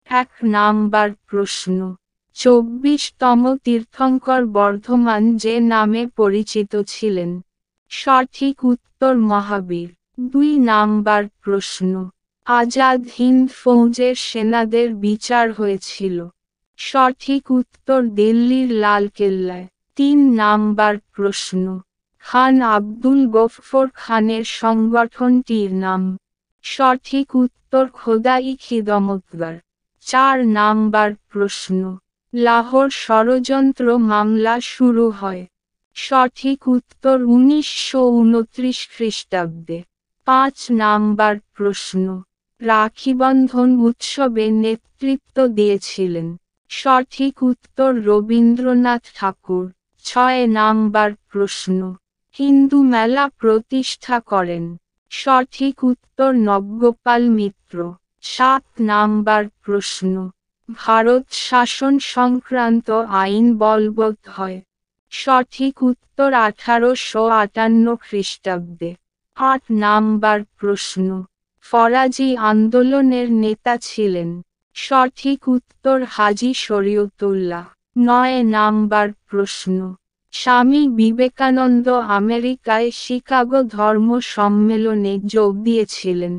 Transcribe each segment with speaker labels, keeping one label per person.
Speaker 1: 1 number প্রশ্ন, 24তম তীর্থঙ্কর বর্ধমান যে নামে পরিচিত ছিলেন? সঠিক উত্তর মহাবীর। 2 নাম্বার প্রশ্ন, আজাদ হিন্দ ফৌজের সেনাদের বিচার হয়েছিল? সঠিক উত্তর দিল্লির লালকেল্লায়। 3 নাম্বার প্রশ্ন, খান আব্দুল গফফর খানের সংগঠনটির নাম? সঠিক উত্তর খোদাই খিদমতগার। 4 নাম্বার প্রশ্ন, লাহোর ষড়যন্ত্র মামলা শুরু হয়? সঠিক উত্তর 1929 খ্রিস্টাব্দে। 5 নাম্বার প্রশ্ন, রাখিবন্ধন উৎসবে নেতৃত্ব দিয়েছিলেন? সঠিক উত্তর রবীন্দ্রনাথ ঠাকুর। 6 নাম্বার প্রশ্ন, হিন্দু মেলা প্রতিষ্ঠা করেন? সঠিক উত্তর নবগোপাল মিত্র। 7 নাম্বার প্রশ্ন, ভারত শাসন সংক্রান্ত আইন বলবৎ হয়? সঠিক উত্তর 1858 খ্রিস্টাব্দে। 8 নাম্বার প্রশ্ন, ফরাজি আন্দোলনের নেতা ছিলেন? সঠিক উত্তর হাজী শরীয়তুল্লাহ। 9 নাম্বার প্রশ্ন, স্বামী বিবেকানন্দ আমেরিকায় শিকাগো ধর্ম সম্মেলনে যোগ দিয়েছিলেন?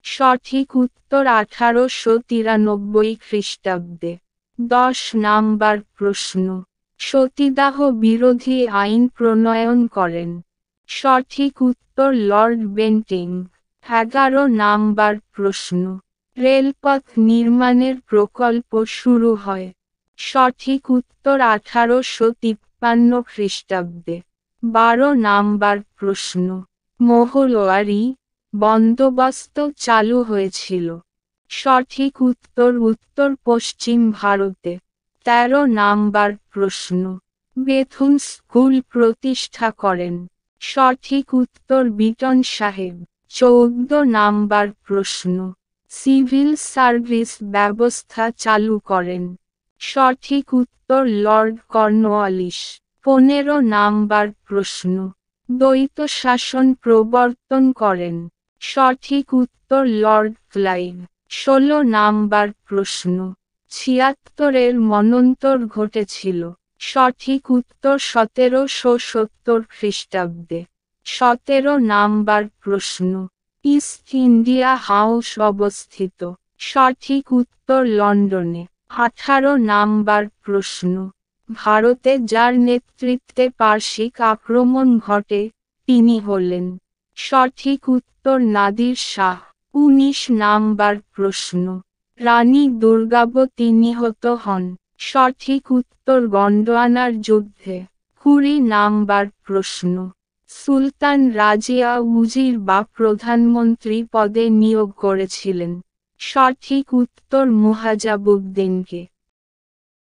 Speaker 1: সঠিক উত্তর 1893 খ্রিস্টাব্দে। 10 নাম্বার প্রশ্ন, সতীদাহ বিরোধী আইন প্রণয়ন করেন? সঠিক উত্তর লর্ড বেন্টিং। 11 নাম্বার প্রশ্ন, রেলপথ নির্মাণের প্রকল্প শুরু হয়? সঠিক উত্তর 1853 খ্রিস্টাব্দে। 12 নাম্বার প্রশ্ন, মহলওয়ারি বন্দোবস্ত চালু হয়েছিল? সঠিক উত্তর উত্তর পশ্চিম ভারতে। 13 নাম্বার প্রশ্ন, বেথুন স্কুল প্রতিষ্ঠা করেন? সঠিক উত্তর বিটন সাহেব। 14 নাম্বার প্রশ্ন, সিভিল সার্ভিস ব্যবস্থা চালু করেন? সঠিক উত্তর লর্ড কর্নওয়ালিস। 15 নাম্বার প্রশ্ন, দ্বৈত শাসন প্রবর্তন করেন? সঠিক উত্তর লর্ড ক্লাইভ। 16 নাম্বার প্রশ্ন, 76-এর মন্বন্তর ঘটেছিল? সঠিক উত্তর 1770 খ্রিস্টাব্দে। 17 নাম্বার প্রশ্ন, ইস্ট ইন্ডিয়া হাউস অবস্থিত? সঠিক উত্তর লন্ডনে। 18 নাম্বার প্রশ্ন, ভারতে যার নেতৃত্বে পার্শিক আক্রমণ ঘটে, তিনি হলেন? সঠিক উত্তর নাদির শাহ। 19 নাম্বার প্রশ্ন, রানী দুর্গাবতী নিহত হন? সঠিক উত্তর গন্ডোয়ানার যুদ্ধে। 20 নাম্বার প্রশ্ন, সুলতান রাজিয়া উজির বা প্রধানমন্ত্রী পদে নিয়োগ করেছিলেন? সঠিক উত্তর মুহাজাবুদ্দিনকে।